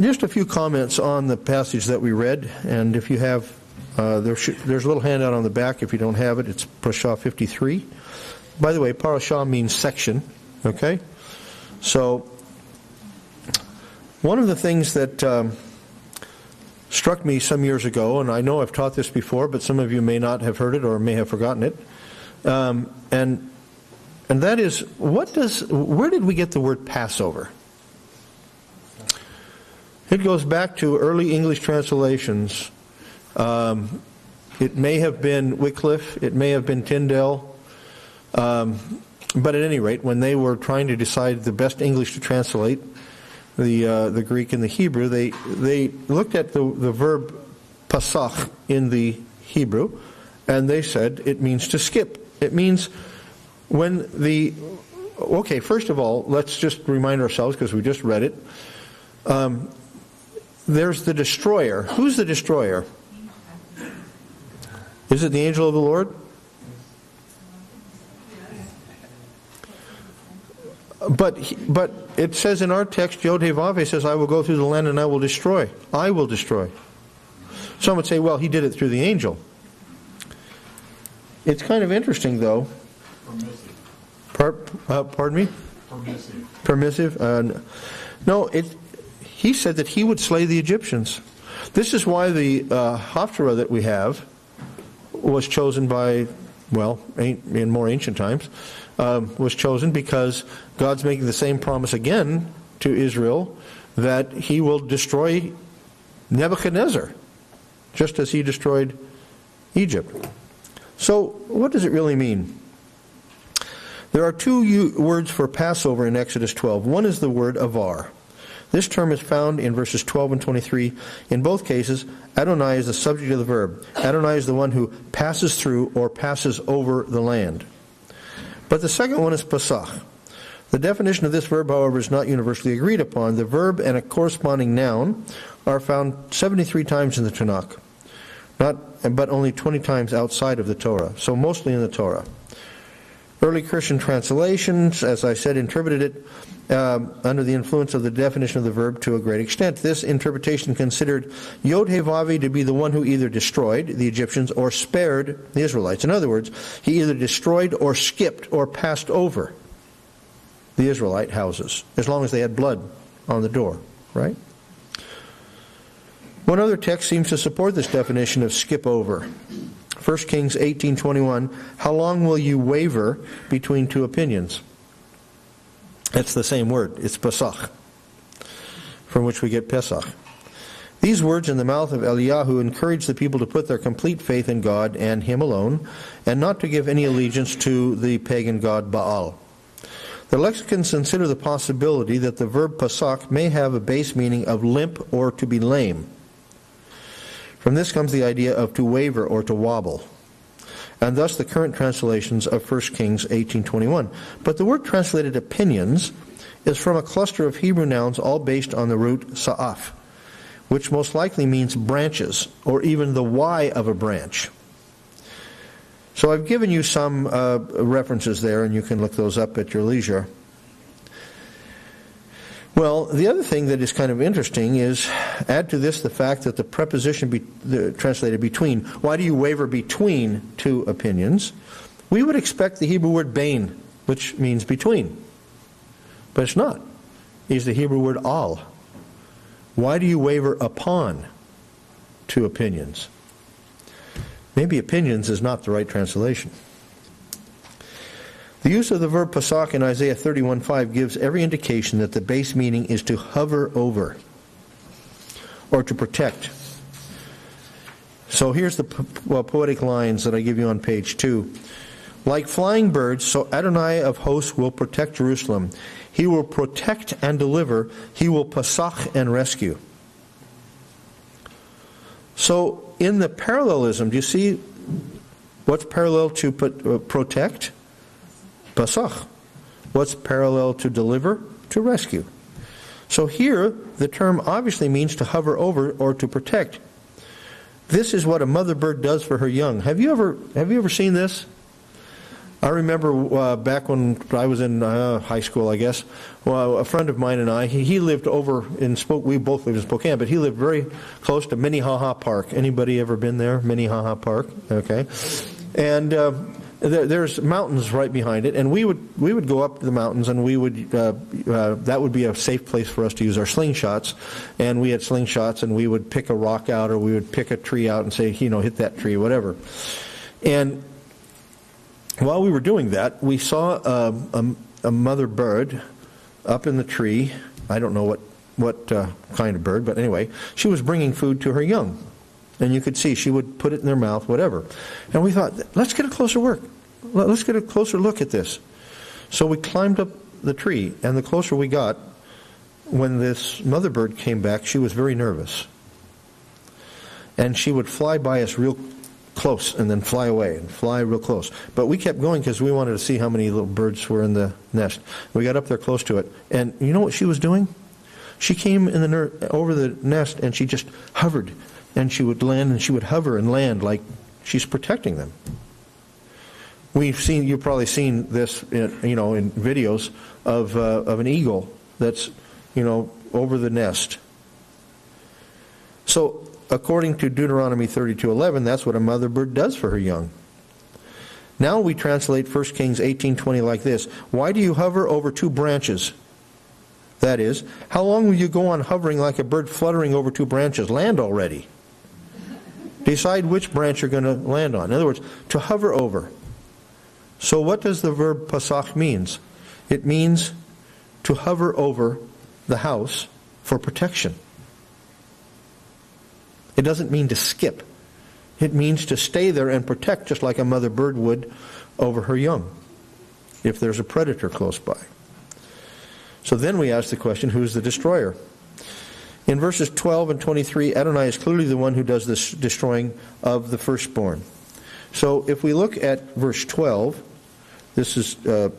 Just a few comments on the passage that we read, and if you have, there's a little handout on the back. If you don't have it, it's Parashah 53. By the way, Parashah means section, okay? So, one of the things that struck me some years ago, and I know I've taught this before, but some of you may not have heard it or may have forgotten it, and that is, where did we get the word Passover? It goes back to early English translations. It may have been Wycliffe, it may have been Tyndale, but at any rate, when they were trying to decide the best English to translate, the Greek and the Hebrew, they looked at the verb pasach in the Hebrew, and they said it means to skip. It means when okay, first of all, let's just remind ourselves, because we just read it, there's the destroyer. Who's the destroyer? Is it the angel of the Lord? But it says in our text, Yod He Vav He says, I will go through the land and I will destroy. I will destroy. Some would say, well, he did it through the angel. It's kind of interesting, though. Permissive. Pardon me? Permissive. No, he said that he would slay the Egyptians. This is why the Haftarah that we have was chosen by, well, in more ancient times, was chosen because God's making the same promise again to Israel that he will destroy Nebuchadnezzar, just as he destroyed Egypt. So, what does it really mean? There are two words for Passover in Exodus 12. One is the word avar. This term is found in verses 12 and 23. In both cases, Adonai is the subject of the verb. Adonai is the one who passes through or passes over the land. But the second one is pasach. The definition of this verb, however, is not universally agreed upon. The verb and a corresponding noun are found 73 times in the Tanakh, but only 20 times outside of the Torah, so mostly in the Torah. Early Christian translations, as I said, interpreted it under the influence of the definition of the verb to a great extent. This interpretation considered Yod He Vav He to be the one who either destroyed the Egyptians or spared the Israelites. In other words, he either destroyed or skipped or passed over the Israelite houses, as long as they had blood on the door, right? One other text seems to support this definition of skip over. 1 Kings 18:21, how long will you waver between two opinions? That's the same word. It's Pesach, from which we get Pesach. These words in the mouth of Eliyahu encourage the people to put their complete faith in God and Him alone, and not to give any allegiance to the pagan god Baal. The lexicons consider the possibility that the verb Pesach may have a base meaning of limp or to be lame. From this comes the idea of to waver or to wobble, and thus the current translations of 1 Kings 18:21. But the word translated opinions is from a cluster of Hebrew nouns all based on the root sa'af, which most likely means branches, or even the Y of a branch. So I've given you some references there, and you can look those up at your leisure. Well, the other thing that is kind of interesting is, add to this the fact that the preposition translated between. Why do you waver between two opinions? We would expect the Hebrew word bain, which means between. But it's not. It's the Hebrew word al. Why do you waver upon two opinions? Maybe opinions is not the right translation. The use of the verb pasach in Isaiah 31:5 gives every indication that the base meaning is to hover over or to protect. So here's the poetic lines that I give you on page 2. Like flying birds, so Adonai of hosts will protect Jerusalem. He will protect and deliver. He will pasach and rescue. So in the parallelism, do you see what's parallel to protect? Pasach. What's parallel to deliver? To rescue. So here, the term obviously means to hover over or to protect. This is what a mother bird does for her young. Have you ever seen this? I remember back when I was in high school, I guess, well, a friend of mine and I, he lived over in Spokane. We both lived in Spokane, but he lived very close to Minnehaha Park. Anybody ever been there? Minnehaha Park? Okay. And there's mountains right behind it, and we would go up the mountains, and we would that would be a safe place for us to use our slingshots. And we had slingshots, and we would pick a rock out, or we would pick a tree out and say, hit that tree, whatever. And while we were doing that, we saw a mother bird up in the tree. I don't know what kind of bird, but anyway, she was bringing food to her young. And you could see she would put it in their mouth, whatever. And we thought, let's get a closer look. Let's get a closer look at this. So we climbed up the tree, and the closer we got, when this mother bird came back, she was very nervous. And she would fly by us real close and then fly away and fly real close. But we kept going because we wanted to see how many little birds were in the nest. We got up there close to it, and you know what she was doing? She came over the nest, and she just hovered, and she would land, and she would hover and land like she's protecting them. You've probably seen this, in videos of an eagle that's, over the nest. So, according to Deuteronomy 32:11, that's what a mother bird does for her young. Now we translate 1 Kings 18:20 like this: Why do you hover over two branches? That is, how long will you go on hovering like a bird fluttering over two branches? Land already. Decide which branch you're going to land on. In other words, to hover over. So what does the verb pasach means? It means to hover over the house for protection. It doesn't mean to skip. It means to stay there and protect, just like a mother bird would over her young, if there's a predator close by. So then we ask the question, who's the destroyer? In verses 12 and 23, Adonai is clearly the one who does this destroying of the firstborn. So if we look at verse 12, this is, our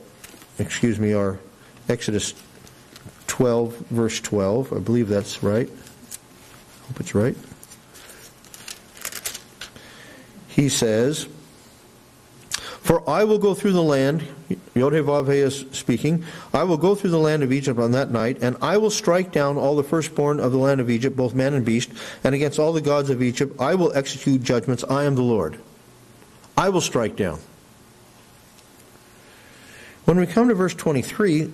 Exodus 12, verse 12. I believe that's right. Hope it's right. He says, For I will go through the land, Yod-Heh-Vav-Heh is speaking, I will go through the land of Egypt on that night, and I will strike down all the firstborn of the land of Egypt, both man and beast, and against all the gods of Egypt I will execute judgments. I am the Lord. I will strike down. When we come to verse 23,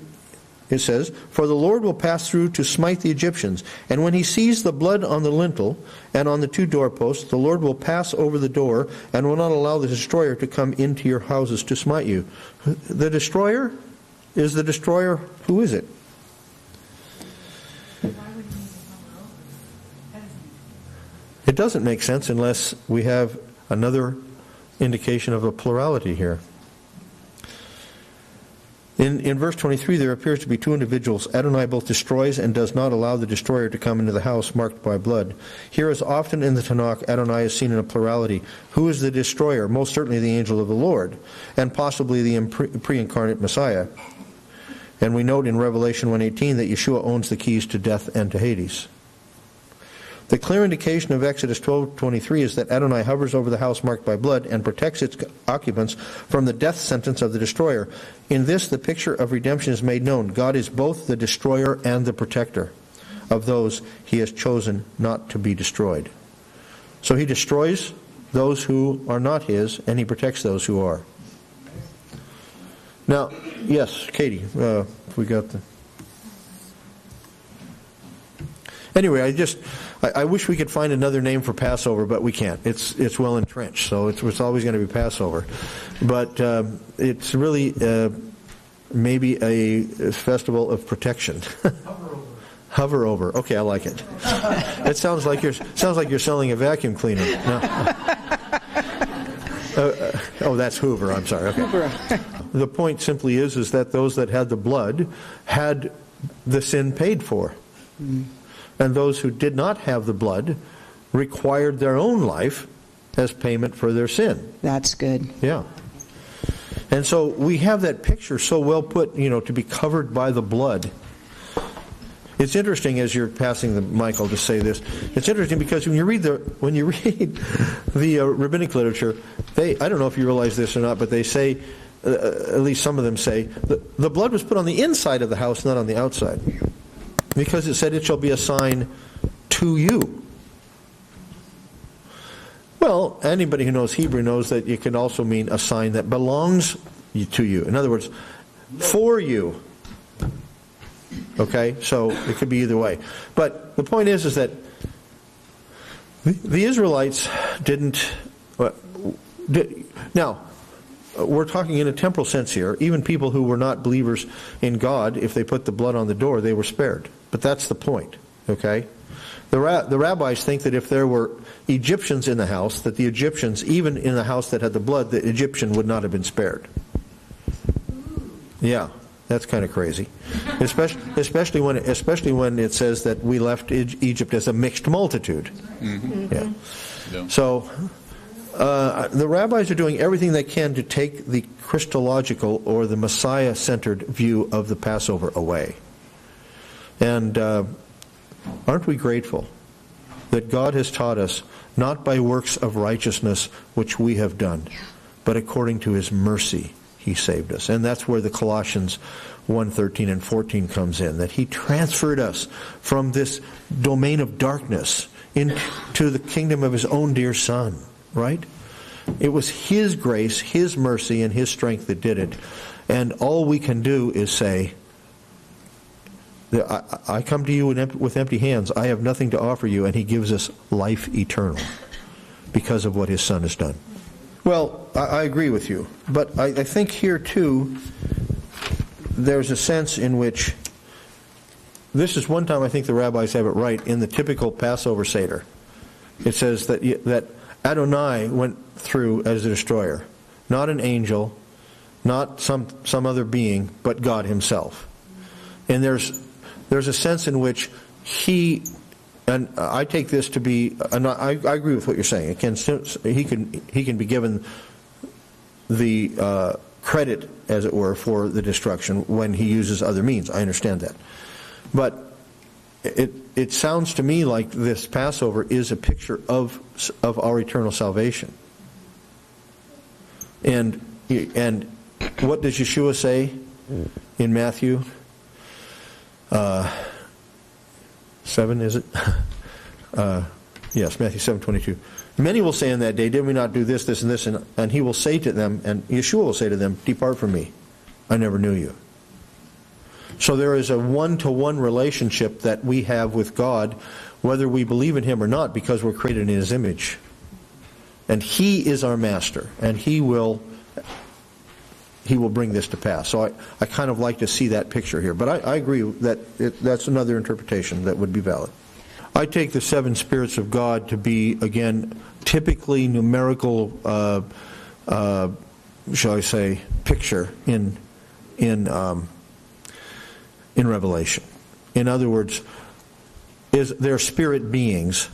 it says, For the Lord will pass through to smite the Egyptians, and when he sees the blood on the lintel and on the two doorposts, the Lord will pass over the door and will not allow the destroyer to come into your houses to smite you. The destroyer? Is the destroyer, who is it? It doesn't make sense unless we have another indication of a plurality here. In verse 23, there appears to be two individuals. Adonai both destroys and does not allow the destroyer to come into the house marked by blood. Here, as often in the Tanakh, Adonai is seen in a plurality. Who is the destroyer? Most certainly the angel of the Lord, and possibly the pre-incarnate Messiah. And we note in Revelation 1:18 that Yeshua owns the keys to death and to Hades. The clear indication of Exodus 12:23 is that Adonai hovers over the house marked by blood and protects its occupants from the death sentence of the destroyer. In this, the picture of redemption is made known. God is both the destroyer and the protector of those he has chosen not to be destroyed. So he destroys those who are not his, and he protects those who are. Now, yes, Katie, we got the... Anyway, I wish we could find another name for Passover, but we can't. It's well entrenched, so it's always going to be Passover. But it's really maybe a festival of protection. Hover over. Okay, I like it. It sounds like you're selling a vacuum cleaner. No. That's Hoover. I'm sorry. Okay. The point simply is that those that had the blood had the sin paid for. Mm-hmm. And those who did not have the blood required their own life as payment for their sin. That's good. Yeah. And so we have that picture so well put, to be covered by the blood. It's interesting, as you're passing the mic, I'll just say this. It's interesting because when you read the rabbinic literature, I don't know if you realize this or not, but they say at least some of them say, the blood was put on the inside of the house, not on the outside. Because it said, it shall be a sign to you. Well, anybody who knows Hebrew knows that it can also mean a sign that belongs to you. In other words, for you. Okay, so it could be either way. But the point is that the Israelites didn't... Now, we're talking in a temporal sense here. Even people who were not believers in God, if they put the blood on the door, they were spared. But that's the point, okay? The rabbis think that if there were Egyptians in the house, that the Egyptians, even in the house that had the blood, the Egyptian would not have been spared. Yeah, that's kind of crazy. Especially when it says that we left Egypt as a mixed multitude. Mm-hmm. Yeah. So the rabbis are doing everything they can to take the Christological or the Messiah-centered view of the Passover away. And aren't we grateful that God has taught us, not by works of righteousness which we have done, but according to His mercy He saved us. And that's where the Colossians 1:13 and 14 comes in, that He transferred us from this domain of darkness into the kingdom of His own dear Son, right? It was His grace, His mercy, and His strength that did it. And all we can do is say, I come to you with empty hands. I have nothing to offer you. And He gives us life eternal because of what His Son has done. Well, I agree with you. But I think here, too, there's a sense in which, this is one time I think the rabbis have it right, in the typical Passover Seder. It says that Adonai went through as the destroyer. Not an angel, not some other being, but God Himself. And there's a sense in which He, and I take this to be, and I agree with what you're saying. He can be given the credit, as it were, for the destruction when He uses other means. I understand that, but it sounds to me like this Passover is a picture of our eternal salvation. And what does Yeshua say in Matthew? 7, is it? Yes, Matthew 7:22. Many will say in that day, did we not do this, this, and this? And He will say to them, and Yeshua will say to them, depart from me, I never knew you. So there is a one-to-one relationship that we have with God, whether we believe in Him or not, because we're created in His image. And He is our master, and He will bring this to pass. So I kind of like to see that picture here. But I agree that that's another interpretation that would be valid. I take the 7 spirits of God to be, again, typically numerical, shall I say, picture in Revelation. In other words, they're spirit beings,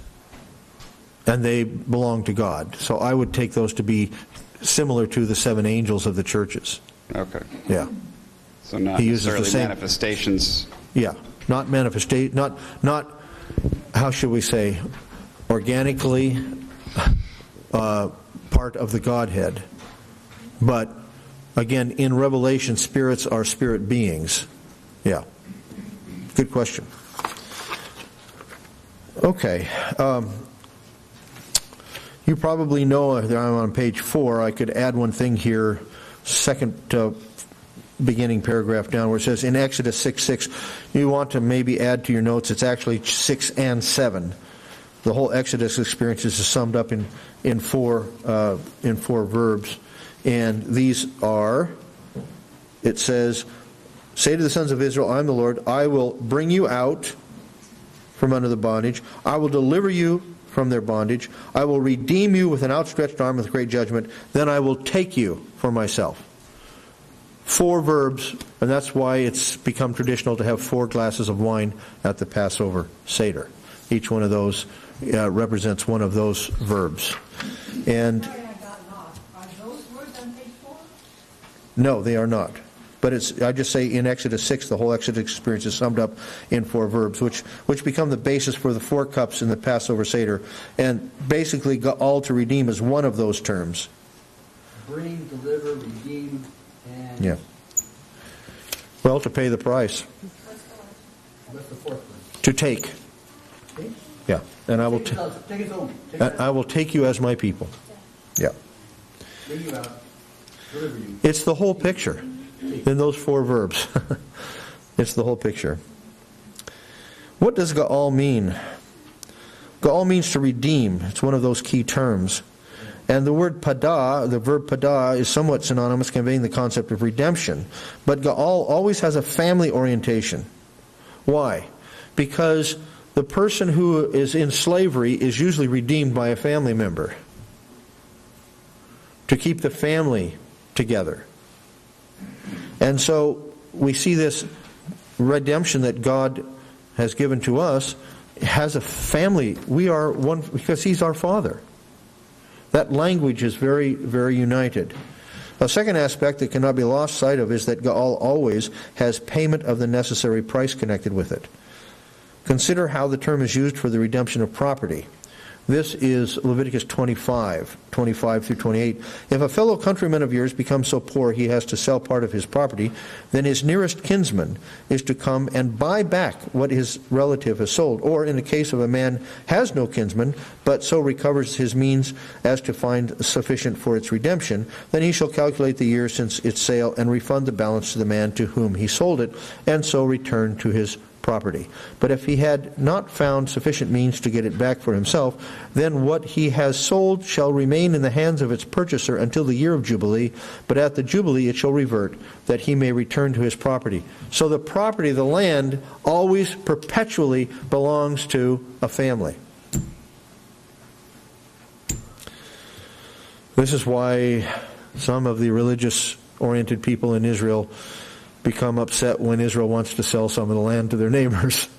and they belong to God. So I would take those to be similar to the 7 angels of the churches. Okay. Yeah. So not necessarily manifestations. Yeah. Not manifestation. Not. How should we say? Organically, part of the Godhead. But again, in Revelation, spirits are spirit beings. Yeah. Good question. Okay. You probably know that I'm on page 4. I could add one thing here, second beginning paragraph down, where it says in Exodus 6:6. You want to maybe add to your notes, it's actually 6 and 7. The whole Exodus experience is summed up in four verbs. And these are, it says, say to the sons of Israel, I am the Lord, I will bring you out from under the bondage. I will deliver you from their bondage. I will redeem you with an outstretched arm with great judgment. Then I will take you for myself. 4 verbs, and that's why it's become traditional to have 4 glasses of wine at the Passover Seder. Each one of those represents one of those verbs. And Are those words on page 4? no, they are not. But I just say in Exodus 6, the whole Exodus experience is summed up in 4 verbs, which become the basis for the 4 cups in the Passover Seder. And basically, all to redeem is one of those terms. Bring, deliver, redeem, Yeah. Well, to pay the price. What's the fourth one? To take. Take? Yeah. And I will Take his own. Take I will take you as my people. Yeah. Bring you out. Deliver you. It's the whole picture in those 4 verbs. It's the whole picture. What does Ga'al mean? Ga'al means to redeem. It's one of those key terms. And the word pada, the verb pada, is somewhat synonymous, conveying the concept of redemption. But Ga'al always has a family orientation. Why? Because the person who is in slavery is usually redeemed by a family member to keep the family together. And so we see this redemption that God has given to us has a family. We are one because He's our Father. That language is very, very united. A second aspect that cannot be lost sight of is that Ga'al always has payment of the necessary price connected with it. Consider how the term is used for the redemption of property. This is Leviticus 25 through 28. If a fellow countryman of yours becomes so poor he has to sell part of his property, then his nearest kinsman is to come and buy back what his relative has sold. Or in the case of a man has no kinsman, but so recovers his means as to find sufficient for its redemption, then he shall calculate the year since its sale and refund the balance to the man to whom he sold it, and so return to his property. But if he had not found sufficient means to get it back for himself, then what he has sold shall remain in the hands of its purchaser until the year of Jubilee, but at the Jubilee it shall revert, that he may return to his property. So the property, the land, always perpetually belongs to a family. This is why some of the religious-oriented people in Israel become upset when Israel wants to sell some of the land to their neighbors.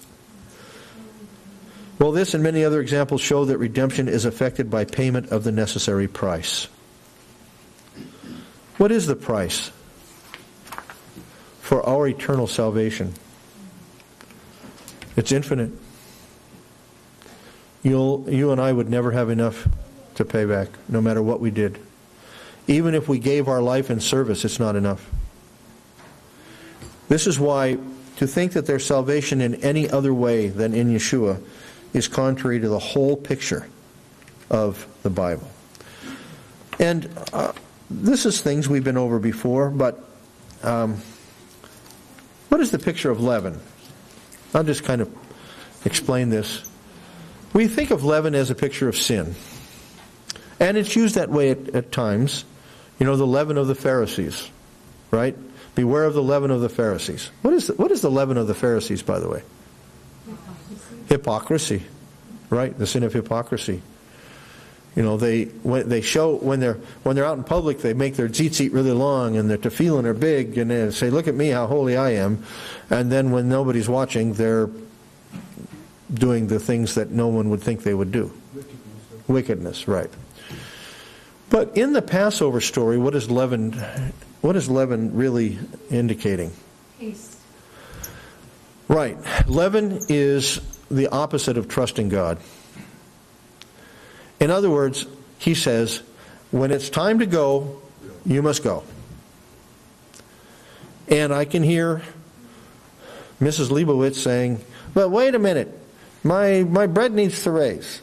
Well, this and many other examples show that redemption is effected by payment of the necessary price. What is the price for our eternal salvation? It's infinite. You and I would never have enough to pay back, no matter what we did. Even if we gave our life in service, it's not enough. This is why to think that there's salvation in any other way than in Yeshua is contrary to the whole picture of the Bible. And this is things we've been over before, but what is the picture of leaven? I'll just kind of explain this. We think of leaven as a picture of sin. And it's used that way at times. You know, the leaven of the Pharisees, right? Beware of the leaven of the Pharisees. What is the leaven of the Pharisees, by the way? Hypocrisy, right? The sin of hypocrisy. You know, they show when they're out in public, they make their tzitzit really long and their tefillin are big, and they say, "Look at me, how holy I am." And then when nobody's watching, they're doing the things that no one would think they would do. Wickedness, right? But in the Passover story, what is leaven really indicating? Taste. Right. Leaven is the opposite of trusting God. In other words, he says, when it's time to go, you must go. And I can hear Mrs. Leibowitz saying, "But wait a minute, my bread needs to raise."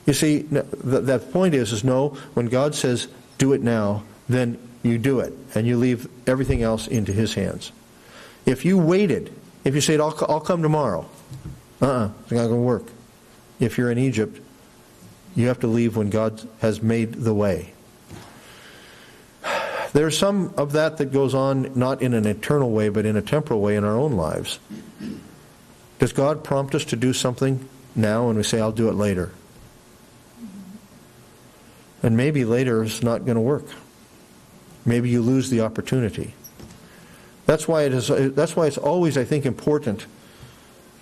You see, that point is no, when God says, do it now, then you do it, and you leave everything else into His hands. If you waited, if you said, I'll come tomorrow, it's not going to work. If you're in Egypt, you have to leave when God has made the way. There's some of that goes on not in an eternal way, but in a temporal way in our own lives. Does God prompt us to do something now, and we say, I'll do it later? And maybe later is not going to work. Maybe you lose the opportunity. That's why it's always, I think, important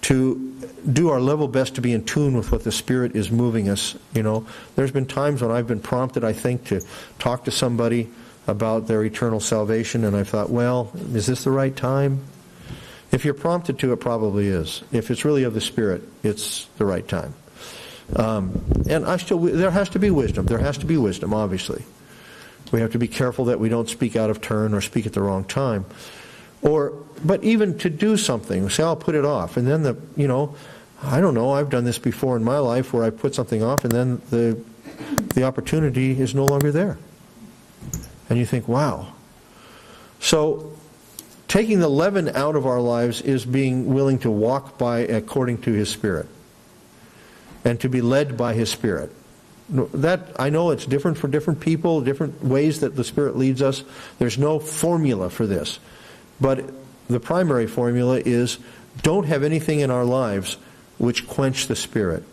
to do our level best to be in tune with what the Spirit is moving us. You know, there's been times when I've been prompted, I think, to talk to somebody about their eternal salvation, and I thought, well, is this the right time? If you're prompted to, it probably is. If it's really of the Spirit, it's the right time. And there has to be wisdom. There has to be wisdom, obviously. We have to be careful that we don't speak out of turn or speak at the wrong time. But even to do something, say, I'll put it off. And then I don't know, I've done this before in my life where I put something off and then the opportunity is no longer there. And you think, wow. So taking the leaven out of our lives is being willing to walk by according to His Spirit and to be led by His Spirit. That, I know it's different for different people, different ways that the Spirit leads us. There's no formula for this. But the primary formula is don't have anything in our lives which quench the Spirit.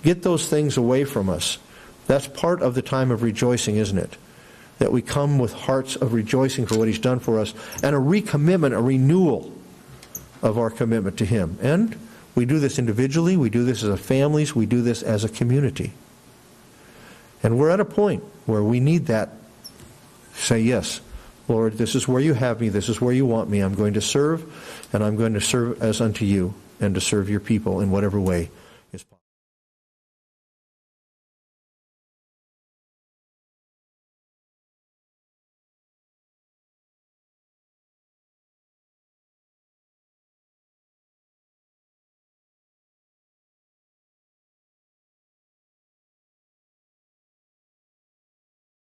Get those things away from us. That's part of the time of rejoicing, isn't it? That we come with hearts of rejoicing for what He's done for us, and a recommitment, a renewal of our commitment to Him. And we do this individually, we do this as a families, we do this as a community. And we're at a point where we need that. Say, yes, Lord, this is where you have me, this is where you want me. I'm going to serve, and I'm going to serve as unto you, and to serve your people in whatever way